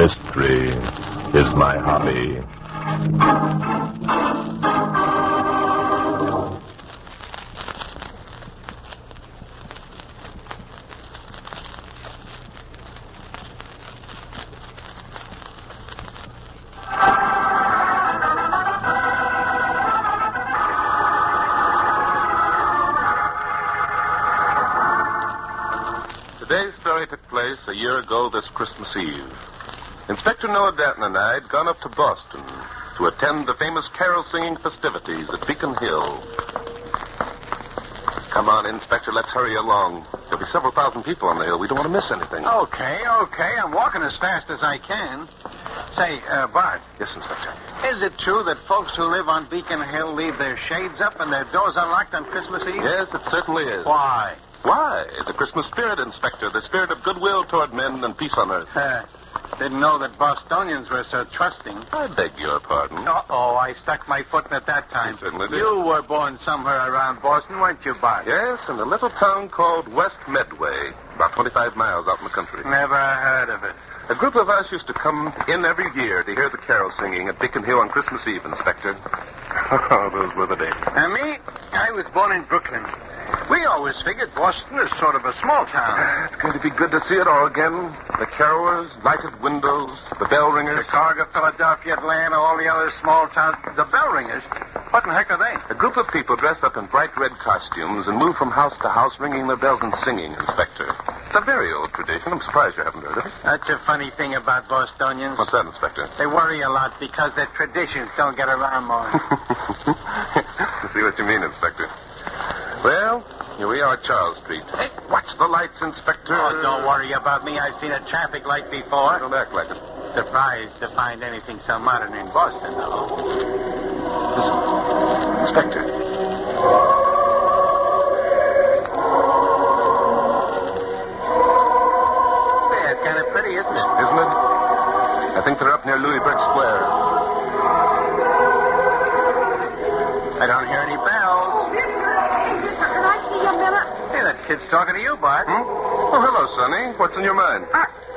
Mystery is my hobby. Today's story took place a year ago this Christmas Eve. Inspector Noah Danton and I had gone up to Boston to attend the famous carol-singing festivities at Beacon Hill. Come on, Inspector, let's hurry along. There'll be several thousand people on the hill. We don't want to miss anything. Okay. I'm walking as fast as I can. Say, Bart. Yes, Inspector. Is it true that folks who live on Beacon Hill leave their shades up and their doors unlocked on Christmas Eve? Yes, it certainly is. Why? Why? The Christmas spirit, Inspector. The spirit of goodwill toward men and peace on earth. Didn't know that Bostonians were so trusting. I beg your pardon. Uh-oh, I stuck my foot in at that time. You certainly did. You were born somewhere around Boston, weren't you, Bart? Yes, in a little town called West Medway, about 25 miles out in the country. Never heard of it. A group of us used to come in every year to hear the carol singing at Beacon Hill on Christmas Eve, Inspector. Oh, those were the days. And me? I was born in Brooklyn. We always figured Boston is sort of a small town. It's going to be good to see it all again. The carolers, lighted windows, the bell ringers. Chicago, Philadelphia, Atlanta, all the other small towns. The bell ringers? What in the heck are they? A group of people dressed up in bright red costumes and move from house to house ringing their bells and singing, Inspector. It's a very old tradition. I'm surprised you haven't heard of it. That's a funny thing about Bostonians. What's that, Inspector? They worry a lot because their traditions don't get around more. I see what you mean, Inspector. Well, here we are, Charles Street. Hey, watch the lights, Inspector. Oh, don't worry about me. I've seen a traffic light before. Don't act like it. Surprised to find anything so modern in Boston, though. Listen, Inspector. Yeah, it's kind of pretty, isn't it? Isn't it? I think they're up near Louisburg Square. I don't hear any bells. Can I see you a minute? Hey, that kid's talking to you, Bart. Oh, hello, Sonny. What's in your mind?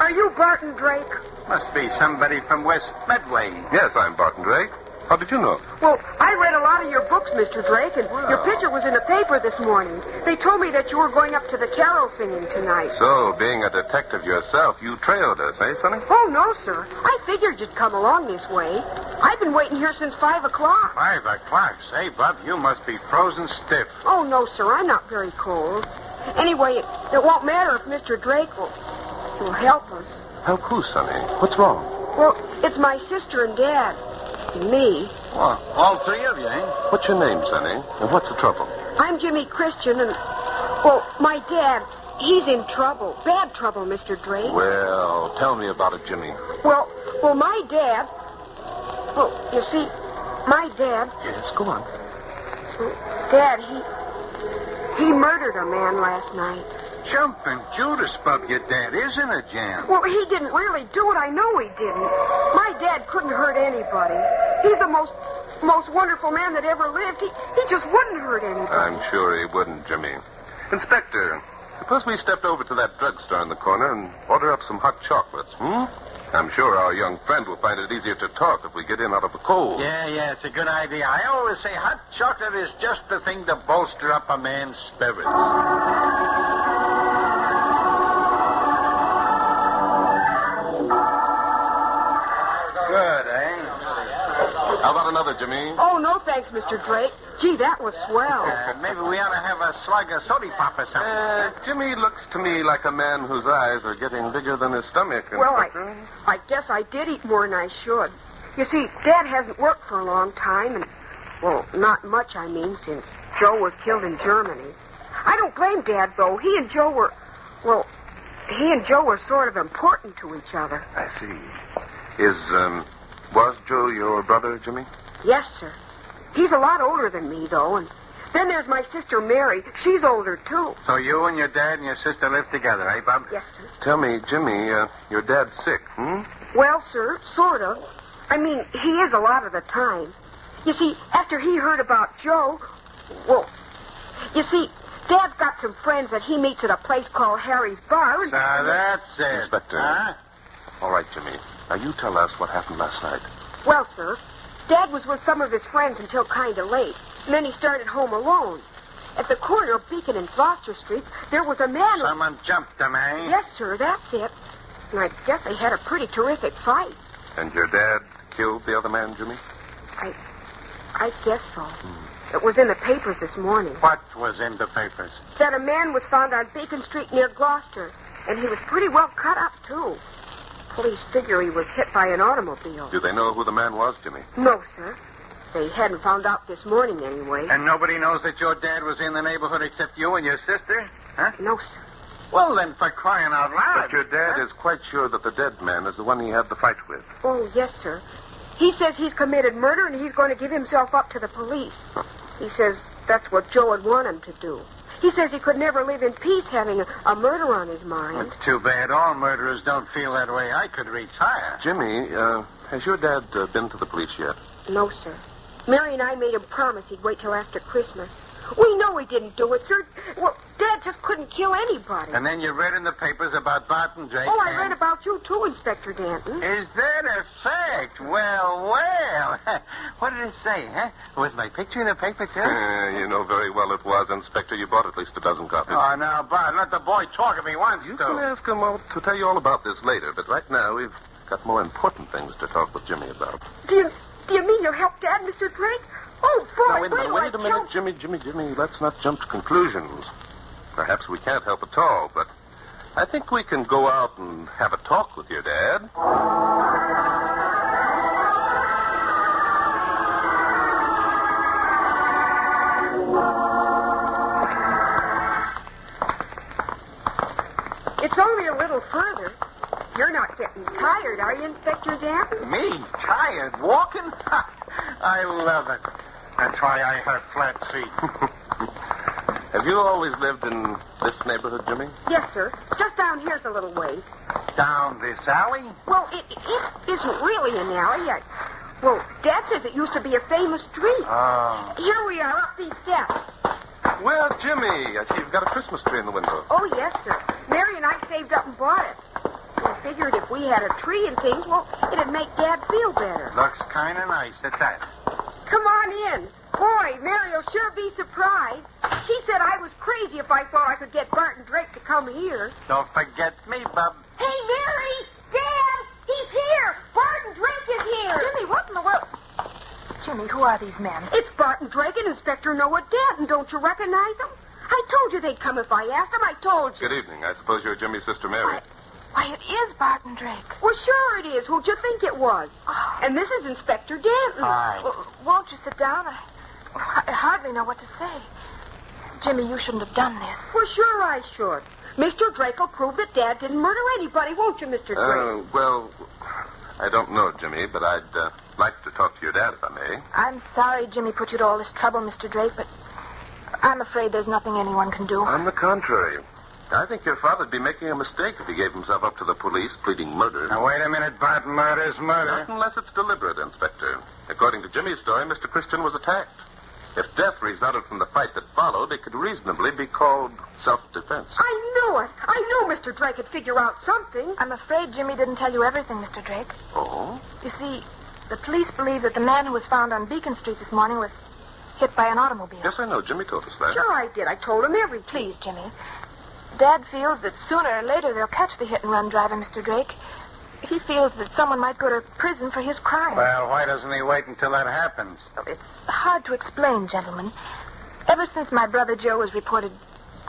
Are you Barton Drake? Must be somebody from West Medway. Yes, I'm Barton Drake. How did you know? Well, I read a lot of your books, Mr. Drake, and your picture was in the paper this morning. They told me that you were going up to the carol singing tonight. So, being a detective yourself, you trailed us, eh, Sonny? Oh, no, sir. I figured you'd come along this way. I've been waiting here since 5 o'clock. 5 o'clock? Say, Bub, you must be frozen stiff. Oh, no, sir. I'm not very cold. Anyway, it won't matter if Mr. Drake will help us. Help who, Sonny? What's wrong? Well, it's my sister and Dad. And me. Well, all three of you, eh? What's your name, Sonny? And what's the trouble? I'm Jimmy Christian, and, well, my dad, he's in trouble. Bad trouble, Mr. Drake. Well, tell me about it, Jimmy. Well, my dad... Well, you see, my dad... Yes, go on. Dad, he murdered a man last night. Jumping Judas, Bub, your dad is in a jam. Well, he didn't really do it. I know he didn't. My dad couldn't hurt anybody. He's the most wonderful man that ever lived. He just wouldn't hurt anybody. I'm sure he wouldn't, Jimmy. Inspector, suppose we stepped over to that drugstore in the corner and order up some hot chocolates, I'm sure our young friend will find it easier to talk if we get in out of the cold. Yeah, it's a good idea. I always say hot chocolate is just the thing to bolster up a man's spirits. Good, eh? How about another, Jimmy? Oh, no, thanks, Mr. Drake. Gee, that was swell. Maybe we ought to have a slug of soda pop or something. Jimmy looks to me like a man whose eyes are getting bigger than his stomach, Inspector. Well, I guess I did eat more than I should. You see, Dad hasn't worked for a long time, and, well, not much, I mean, since Joe was killed in Germany. I don't blame Dad, though. He and Joe were sort of important to each other. I see. Was Joe your brother, Jimmy? Yes, sir. He's a lot older than me, though, and then there's my sister Mary. She's older, too. So you and your dad and your sister live together, eh, Bob? Yes, sir. Tell me, Jimmy, your dad's sick, Well, sir, sort of. I mean, he is a lot of the time. You see, after he heard about Joe, well, you see, Dad's got some friends that he meets at a place called Harry's Bar. So that's it. Inspector. Huh? All right, Jimmy. Now, you tell us what happened last night. Well, sir, Dad was with some of his friends until kind of late, and then he started home alone. At the corner of Beacon and Gloucester Street, there was a man... Someone jumped him, eh? Yes, sir, that's it. And I guess they had a pretty terrific fight. And your dad killed the other man, Jimmy? I guess so. It was in the papers this morning. What was in the papers? That a man was found on Beacon Street near Gloucester, and he was pretty well cut up, too. Police figure he was hit by an automobile. Do they know who the man was, Jimmy? No, sir. They hadn't found out this morning, anyway. And nobody knows that your dad was in the neighborhood except you and your sister? Huh? No, sir. Well, then, for crying out loud. But your dad is quite sure that the dead man is the one he had the fight with. Oh, yes, sir. He says he's committed murder and he's going to give himself up to the police. He says that's what Joe would want him to do. He says he could never live in peace having a murder on his mind. It's too bad all murderers don't feel that way. I could retire. Jimmy, has your dad been to the police yet? No, sir. Mary and I made him promise he'd wait till after Christmas. We know he didn't do it, sir. Well, Dad just couldn't kill anybody. And then you read in the papers about Barton Drake. Oh, I read about you, too, Inspector Danton. Is that a fact? Well, well. What did it say, huh? Was my picture in the paper, too? You know very well it was, Inspector. You bought at least a dozen copies. Oh, now, Bart, let the boy talk if he wants You to. can ask him to tell you all about this later, but right now we've got more important things to talk with Jimmy about. Do you mean you'll help Dad, Mr. Drake? Oh, boy, Now, wait a minute, Jimmy. Let's not jump to conclusions. Perhaps we can't help at all, but I think we can go out and have a talk with your dad. It's only a little further. You're not getting tired, are you, Inspector Danton? Me? Tired? Walking? I love it. That's why I have flat feet. Have you always lived in this neighborhood, Jimmy? Yes, sir. Just down here's a little ways. Down this alley? Well, it isn't really an alley. Well, Dad says it used to be a famous street. Oh. Here we are up these steps. Well, Jimmy, I see you've got a Christmas tree in the window. Oh, yes, sir. Mary and I saved up and bought it. We figured if we had a tree and things, well, it'd make Dad feel better. Looks kind of nice at that. Come on in. Boy, Mary'll sure be surprised. She said I was crazy if I thought I could get Barton Drake to come here. Don't forget me, Bub. Hey, Mary! Dad! He's here! Barton Drake is here! Jimmy, what in the world? Jimmy, who are these men? It's Barton Drake and Inspector Noah Danton. Don't you recognize them? I told you they'd come if I asked them. I told you. Good evening. I suppose you're Jimmy's sister, Mary. Why, it is Barton Drake. Well, sure it is. Who'd you think it was? Oh. And this is Inspector Danton. Hi. Well, won't you sit down? I hardly know what to say. Jimmy, you shouldn't have done this. Well, sure I should. Mr. Drake will prove that Dad didn't murder anybody, won't you, Mr. Drake? Well, I don't know, Jimmy, but I'd like to talk to your dad, if I may. I'm sorry Jimmy put you to all this trouble, Mr. Drake, but I'm afraid there's nothing anyone can do. On the contrary. I think your father'd be making a mistake if he gave himself up to the police pleading murder. Now, wait a minute, Barton. Murder's murder. Not unless it's deliberate, Inspector. According to Jimmy's story, Mr. Christian was attacked. If death resulted from the fight that followed, it could reasonably be called self-defense. I knew it. I knew Mr. Drake would figure out something. I'm afraid Jimmy didn't tell you everything, Mr. Drake. Oh? You see, the police believe that the man who was found on Beacon Street this morning was hit by an automobile. Yes, I know. Jimmy told us that. Sure I did. I told him everything. Please, Jimmy. Dad feels that sooner or later they'll catch the hit-and-run driver, Mr. Drake. He feels that someone might go to prison for his crime. Well, why doesn't he wait until that happens? It's hard to explain, gentlemen. Ever since my brother Joe was reported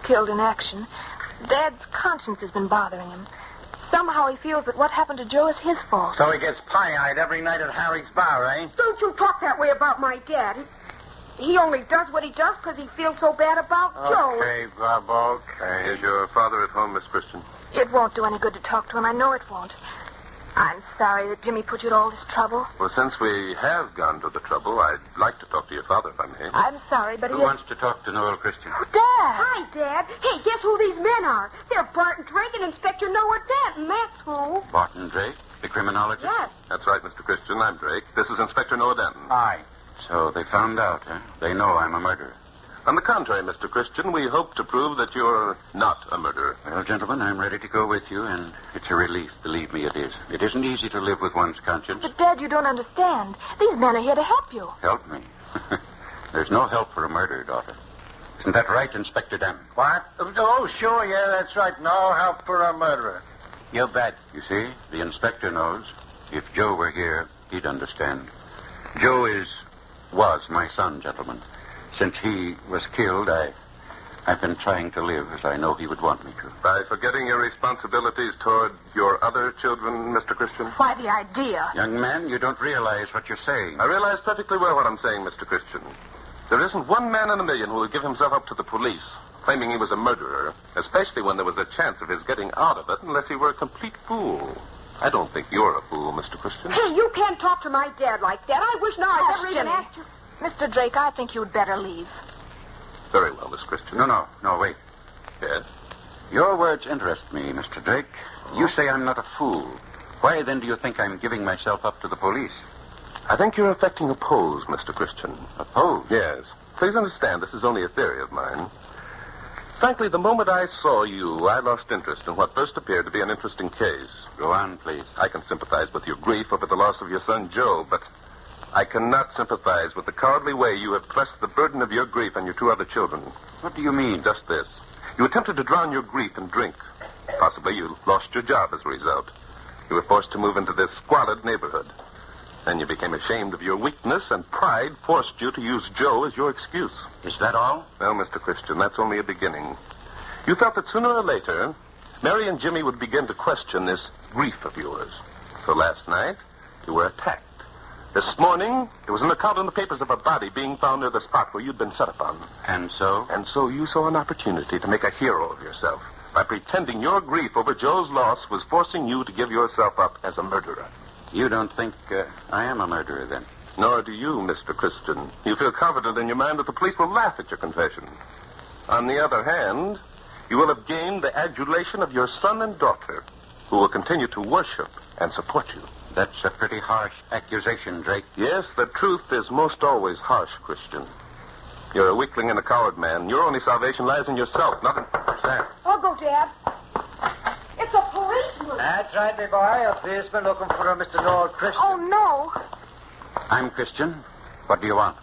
killed in action, Dad's conscience has been bothering him. Somehow he feels that what happened to Joe is his fault. So he gets pie-eyed every night at Harry's bar, eh? Don't you talk that way about my dad. He only does what he does because he feels so bad about Joe. Okay, Bob, okay. Is your father at home, Miss Christian? It won't do any good to talk to him. I know it won't. I'm sorry that Jimmy put you to all this trouble. Well, since we have gone to the trouble, I'd like to talk to your father, if I may. I'm sorry, but Who wants to talk to Noel Christian? Oh, Dad! Hi, Dad. Hey, guess who these men are? They're Barton Drake and Inspector Noah Danton. That's who. Barton Drake, the criminologist? Yes. That's right, Mr. Christian. I'm Drake. This is Inspector Noah Denton. Aye. So they found out, huh? They know I'm a murderer. On the contrary, Mr. Christian, we hope to prove that you're not a murderer. Well, gentlemen, I'm ready to go with you, and it's a relief. Believe me, it is. It isn't easy to live with one's conscience. But, Dad, you don't understand. These men are here to help you. Help me? There's no help for a murder, daughter. Isn't that right, Inspector Dam? What? Oh, sure, yeah, that's right. No help for a murderer. You bet. You see, the inspector knows. If Joe were here, he'd understand. Joe was my son, gentlemen. Since he was killed, I've been trying to live as I know he would want me to. By forgetting your responsibilities toward your other children, Mr. Christian? Why, the idea. Young man, you don't realize what you're saying. I realize perfectly well what I'm saying, Mr. Christian. There isn't one man in a million who would give himself up to the police, claiming he was a murderer, especially when there was a chance of his getting out of it, unless he were a complete fool. I don't think you're a fool, Mr. Christian. Hey, you can't talk to my dad like that. I wish now I'd never even asked you. Mr. Drake, I think you'd better leave. Very well, Miss Christian. No, wait. Yes? Your words interest me, Mr. Drake. You say I'm not a fool. Why, then, do you think I'm giving myself up to the police? I think you're affecting a pose, Mr. Christian. A pose? Yes. Please understand, this is only a theory of mine. Frankly, the moment I saw you, I lost interest in what first appeared to be an interesting case. Go on, please. I can sympathize with your grief over the loss of your son, Joe, but I cannot sympathize with the cowardly way you have pressed the burden of your grief on your two other children. What do you mean? Just this. You attempted to drown your grief in drink. Possibly you lost your job as a result. You were forced to move into this squalid neighborhood. Then you became ashamed of your weakness, and pride forced you to use Joe as your excuse. Is that all? Well, Mr. Christian, that's only a beginning. You felt that sooner or later, Mary and Jimmy would begin to question this grief of yours. So last night, you were attacked. This morning, there was an account in the papers of a body being found near the spot where you'd been set upon. And so? And so you saw an opportunity to make a hero of yourself by pretending your grief over Joe's loss was forcing you to give yourself up as a murderer. You don't think I am a murderer, then? Nor do you, Mr. Christian. You feel confident in your mind that the police will laugh at your confession. On the other hand, you will have gained the adulation of your son and daughter, who will continue to worship and support you. That's a pretty harsh accusation, Drake. Yes, the truth is most always harsh, Christian. You're a weakling and a coward, man. Your only salvation lies in yourself, not in... What's that? I'll go, Dad. It's a policeman. That's right, my boy. A policeman looking for a Mr. Lord Christian. Oh, no. I'm Christian. What do you want?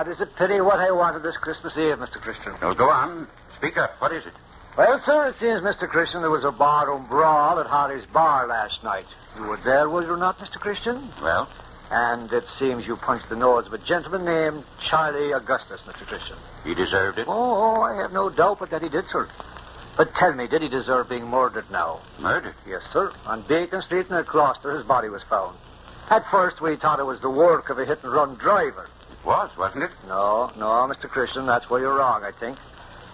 It is a pity what I wanted this Christmas Eve, Mr. Christian. Well, go on. Speak up. What is it? Well, sir, it seems, Mr. Christian, there was a barroom brawl at Holly's bar last night. You were there, were you not, Mr. Christian? Well? And it seems you punched the nose of a gentleman named Charlie Augustus, Mr. Christian. He deserved it? Oh, I have no doubt but that he did, sir. But tell me, did he deserve being murdered now? Murdered? Yes, sir. On Bacon Street in Gloucester, his body was found. At first, we thought it was the work of a hit-and-run driver. It was, wasn't it? No, Mr. Christian, that's where you're wrong, I think.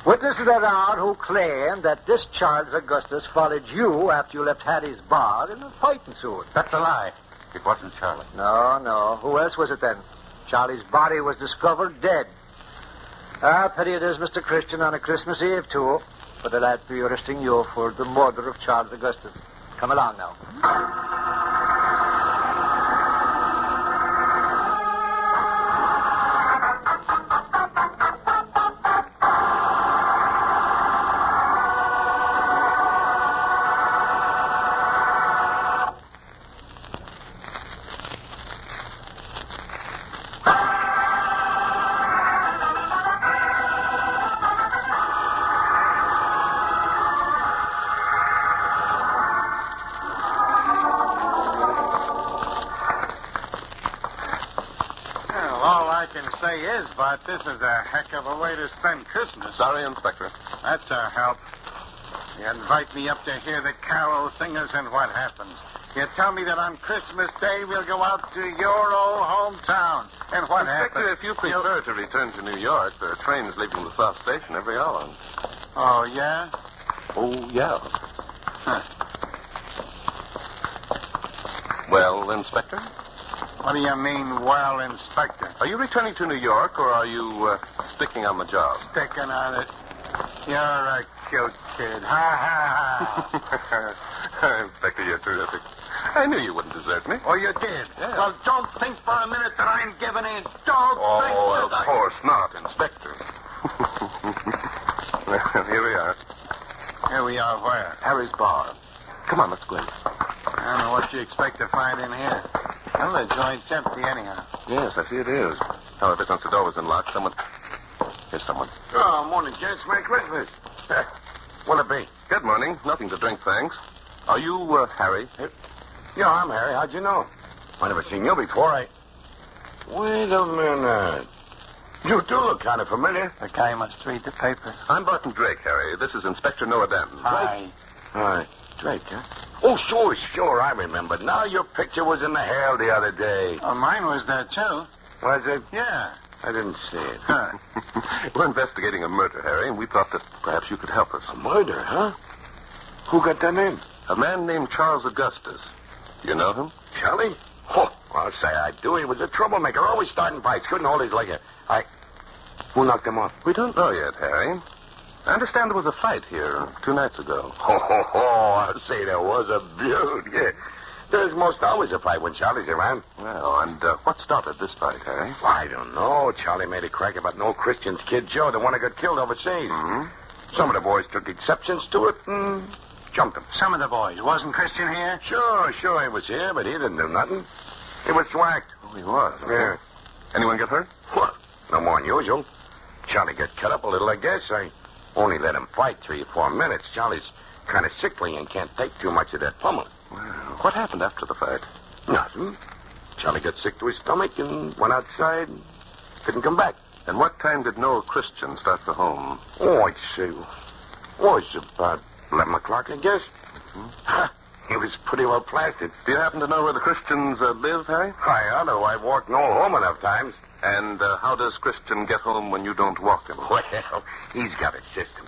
Witnesses are on who claim that this Charles Augustus followed you after you left Hattie's bar and a fight ensued. That's a lie. It wasn't Charlie. No. Who else was it then? Charlie's body was discovered dead. Pity it is, Mr. Christian, on a Christmas Eve, too. But I'll be arresting you for the murder of Charles Augustus. Come along now. But this is a heck of a way to spend Christmas. Sorry, Inspector. That's a help. You invite me up to hear the carol singers, and what happens? You tell me that on Christmas Day we'll go out to your old hometown. And what Inspector, happens? if you prefer to return to New York, there are trains leaving the South Station every hour. Oh, yeah? Oh, yeah. Huh. Well, Inspector? What do you mean, well, Inspector? Are you returning to New York, or are you sticking on the job? Sticking on it. You're a cute kid. Ha, ha, ha. Inspector, you're terrific. I knew you wouldn't desert me. Oh, you did? Yeah. Well, don't think for a minute that I'm giving in. Don't think that of course not, Inspector. Well, here we are. Here we are where? Harry's bar. Come on, let's go in. I don't know what you expect to find in here. Well, the joint's empty anyhow. Yes, I see it is. However, since the door was unlocked, Here's someone. Oh, morning, gents. Merry Christmas. What'll it be? Good morning. Nothing to drink, thanks. Are you, Harry? Yeah, I'm Harry. How'd you know? I never seen you before. Wait a minute. You do look kind of familiar. The guy must read the papers. I'm Barton Drake, Harry. This is Inspector Noah Danton. Hi. Hi. Drake, huh? Oh, sure, I remember. Now your picture was in the Herald the other day. Oh, mine was there, too. Was it? Yeah. I didn't see it. Huh. We're investigating a murder, Harry, and we thought that perhaps you could help us. A murder, huh? Who got that name? A man named Charles Augustus. Do you know him? Charlie? Oh, I'll say I do. He was a troublemaker, always starting fights. Couldn't hold his liquor. Who knocked him off? We don't know yet, Harry. I understand there was a fight here 2 nights ago. I'll say there was a beaut. Yeah. There's most always a fight when Charlie's around. Well, and what started this fight, Harry? I don't know. Charlie made a crack about no Christian's kid Joe, the one who got killed overseas. Mm-hmm. Some of the boys took exceptions to it and jumped him. Some of the boys. Wasn't Christian here? Sure, he was here, but he didn't do nothing. He was thwacked. Oh, he was? Okay. Yeah. Anyone get hurt? What? No more than usual. Charlie got cut up a little, I guess. I only let him fight 3 or 4 minutes. Charlie's kind of sickly and can't take too much of that pummeling. Well, what happened after the fight? Nothing. Charlie got sick to his stomach and went outside and couldn't come back. And what time did Noah Christian start for home? Oh, I'd say it was about 11 o'clock, I guess. Mm-hmm. He was pretty well plastered. Do you happen to know where the Christians live, Harry? I ought to. I've walked Noel home enough times. And how does Christian get home when you don't walk him? Well, he's got a system.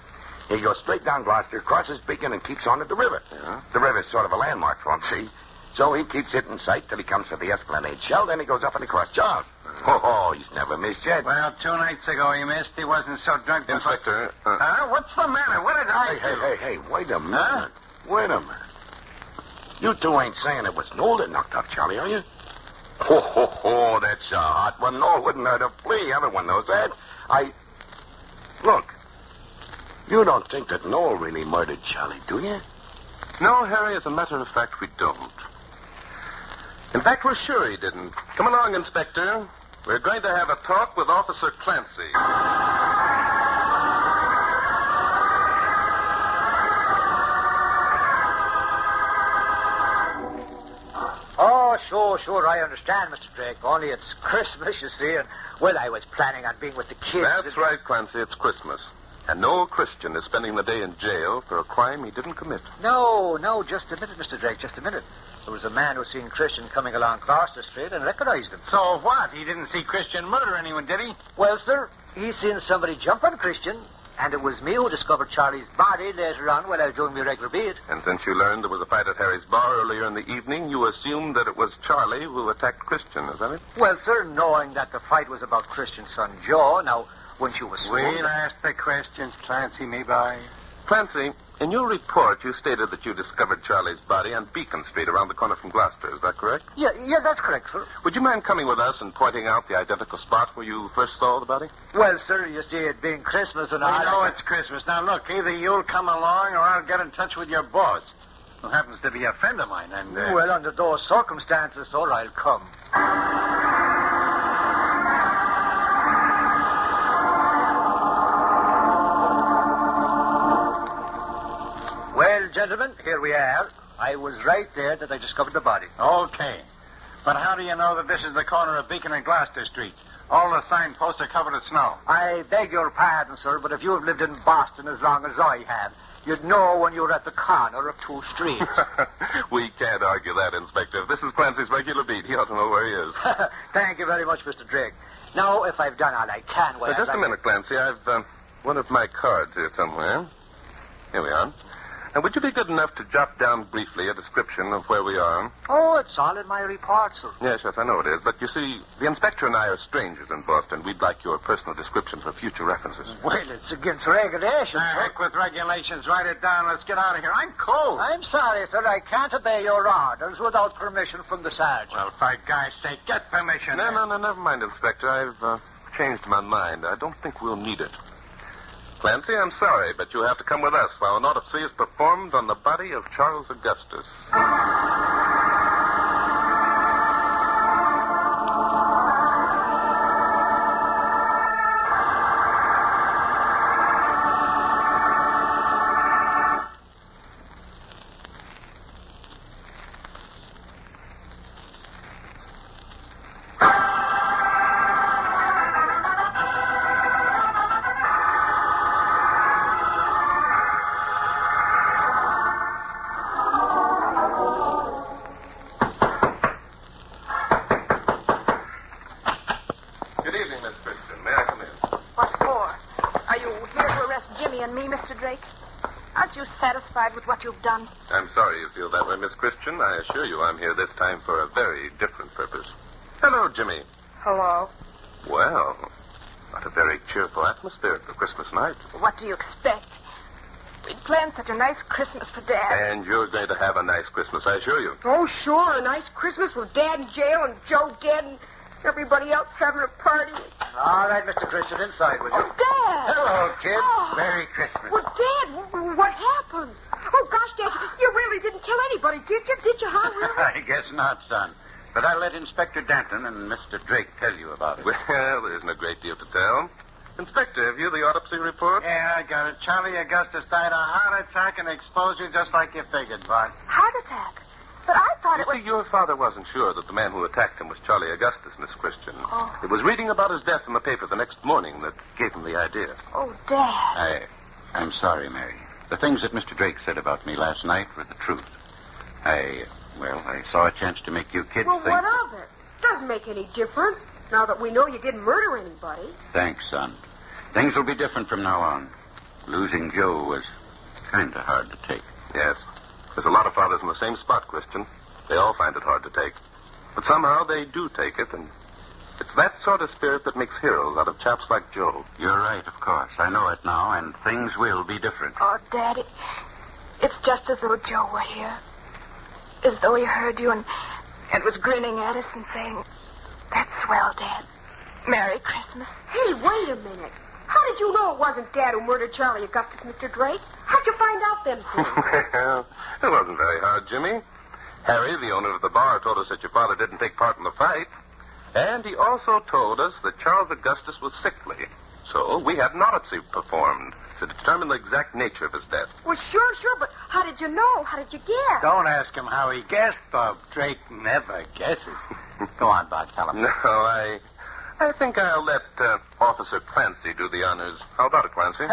He goes straight down Gloucester, crosses Beacon, and keeps on to the river. Yeah? The river's sort of a landmark for him, see? So he keeps it in sight till he comes to the Esplanade Shell, then he goes up and across Charles. He's never missed yet. Well, 2 nights ago he missed. He wasn't so drunk. Inspector. What's the matter? What did I do? Hey, wait a minute. Wait a minute. You two ain't saying it was Noel that knocked out Charlie, are you? That's a hot one. Noel wouldn't hurt a flea. Everyone knows that. Look, you don't think that Noel really murdered Charlie, do you? No, Harry, as a matter of fact, we don't. In fact, we're sure he didn't. Come along, Inspector. We're going to have a talk with Officer Clancy. Oh, sure, I understand, Mr. Drake. Only it's Christmas, you see, and, well, I was planning on being with the kids. That's right, Clancy. It's Christmas. And no Christian is spending the day in jail for a crime he didn't commit. No, just a minute, Mr. Drake, just a minute. There was a man who seen Christian coming along Gloucester Street and recognized him. So what? He didn't see Christian murder anyone, did he? Well, sir, he seen somebody jump on Christian, and it was me who discovered Charlie's body later on while I was doing my regular beat. And since you learned there was a fight at Harry's bar earlier in the evening, you assumed that it was Charlie who attacked Christian, is that it? Well, sir, knowing that the fight was about Christian's son Joe, now, wouldn't you assume... We'll ask the questions, Clancy, me boy. Clancy, in your report, you stated that you discovered Charlie's body on Beacon Street around the corner from Gloucester. Is that correct? Yeah, that's correct, sir. Would you mind coming with us and pointing out the identical spot where you first saw the body? Well, sir, you see, it being Christmas and I know it's Christmas. Now, look, either you'll come along or I'll get in touch with your boss, who happens to be a friend of mine. And Well, under those circumstances, sir, I'll come. Well, gentlemen, here we are. I was right there that I discovered the body. Okay. But how do you know that this is the corner of Beacon and Gloucester Streets? All the signposts are covered with snow. I beg your pardon, sir, but if you have lived in Boston as long as I have, you'd know when you're at the corner of 2 streets. We can't argue that, Inspector. If this is Clancy's regular beat, he ought to know where he is. Thank you very much, Mr. Drake. Now, if I've done all I can... Well, just a minute, Clancy. I've one of my cards here somewhere. Here we are. Now, would you be good enough to jot down briefly a description of where we are? Oh, it's all in my report, sir. Yes, I know it is. But you see, the inspector and I are strangers in Boston. We'd like your personal description for future references. Well, it's against regulations, sir. Heck with regulations. Write it down. Let's get out of here. I'm cold. I'm sorry, sir. I can't obey your orders without permission from the sergeant. Well, for God's sake, get permission. No, never mind, Inspector. I've changed my mind. I don't think we'll need it. Clancy, I'm sorry, but you have to come with us while an autopsy is performed on the body of Charles Augustus. With what you've done. I'm sorry you feel that way, Miss Christian. I assure you I'm here this time for a very different purpose. Hello, Jimmy. Hello. Well, not a very cheerful atmosphere for Christmas night. What do you expect? We'd planned such a nice Christmas for Dad. And you're going to have a nice Christmas, I assure you. Oh, sure, a nice Christmas with Dad in jail and Joe dead and everybody else having a party. All right, Mr. Christian, inside with you. Oh, Dad! Hello, kid. Oh. Merry Christmas. Well, Dad, what happened? Oh, gosh, Dad, you really didn't kill anybody, did you? Did you, huh? Really? I guess not, son. But I'll let Inspector Danton and Mr. Drake tell you about it. Well, there isn't a great deal to tell. Inspector, have you the autopsy report? Yeah, I got it. Charlie Augustus died of heart attack and exposure just like you figured, Bart. Heart attack? But I thought it was... See, your father wasn't sure that the man who attacked him was Charlie Augustus, Miss Christian. Oh. It was reading about his death in the paper the next morning that gave him the idea. Oh, Dad. I'm sorry, Mary. The things that Mr. Drake said about me last night were the truth. I saw a chance to make you kids Well, think... what of it? Doesn't make any difference now that we know you didn't murder anybody. Thanks, son. Things will be different from now on. Losing Joe was kind of hard to take. Yes. There's a lot of fathers in the same spot, Christian. They all find it hard to take. But somehow they do take it, and it's that sort of spirit that makes heroes out of chaps like Joe. You're right, of course. I know it now, and things will be different. Oh, Dad, it's just as though Joe were here. As though he heard you and was grinning at us and saying, "That's swell, Dad. Merry Christmas." Hey, wait a minute. How did you know it wasn't Dad who murdered Charlie Augustus, Mr. Drake? How'd you find out them things? Well, it wasn't very hard, Jimmy. Harry, the owner of the bar, told us that your father didn't take part in the fight. And he also told us that Charles Augustus was sickly. So we had an autopsy performed to determine the exact nature of his death. Well, sure, but how did you know? How did you guess? Don't ask him how he guessed, Bob. Drake never guesses. Go on, Bart, tell him. No, I think I'll let Officer Clancy do the honors. How about it, Clancy?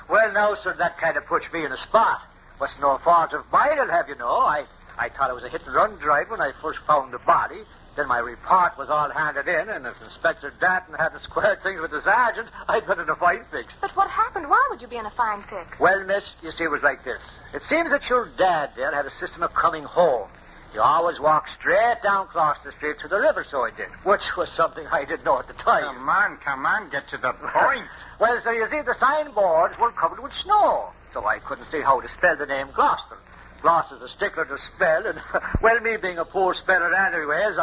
Well, no, sir, that kind of puts me in a spot. Was no fault of mine, I'll have you know. I thought it was a hit-and-run drive when I first found the body. Then my report was all handed in, and if Inspector Danton hadn't squared things with the sergeant, I'd been in a fine fix. But what happened? Why would you be in a fine fix? Well, miss, you see, it was like this. It seems that your dad there had a system of coming home. He always walked straight down Gloucester Street to the river, so he did, which was something I didn't know at the time. Come on, get to the point. Well, so you see, the signboards were covered with snow, so I couldn't see how to spell the name Gloucester. Gloucester's a stickler to spell, and, well, me being a poor speller anyways,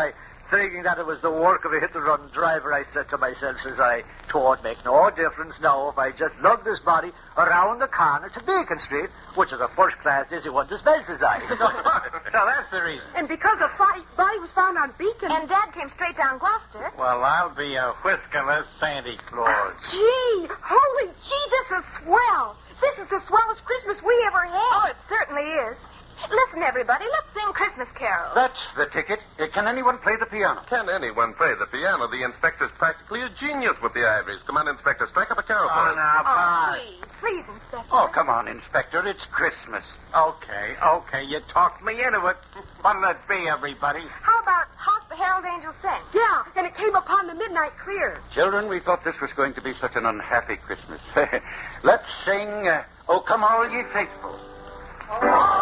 thinking that it was the work of a hit-and-run driver, I said to myself, says I, 'twould make no difference now if I just lugged this body around the corner to Beacon Street, which is a first-class easy one to spell, says I. So that's the reason. And because the body was found on Beacon... And Dad came straight down Gloucester. Well, I'll be a whiskerless Santa Claus. Gee, holy gee, this is swell. This is the swellest Christmas we ever had. Oh, it certainly is. Listen, everybody, let's sing Christmas carols. That's the ticket. Can anyone play the piano? Can anyone play the piano? The inspector's practically a genius with the ivories. Come on, Inspector, strike up a carol for us. Now, Oh, Bart. please, Inspector. Oh, come on, Inspector. It's Christmas. Okay, you talked me into it. What'll it be, everybody? How about Hark the Herald Angels Sing? Yeah, and it came upon the midnight clear. Children, we thought this was going to be such an unhappy Christmas. Let's sing, Oh, Come All Ye Faithful. Oh,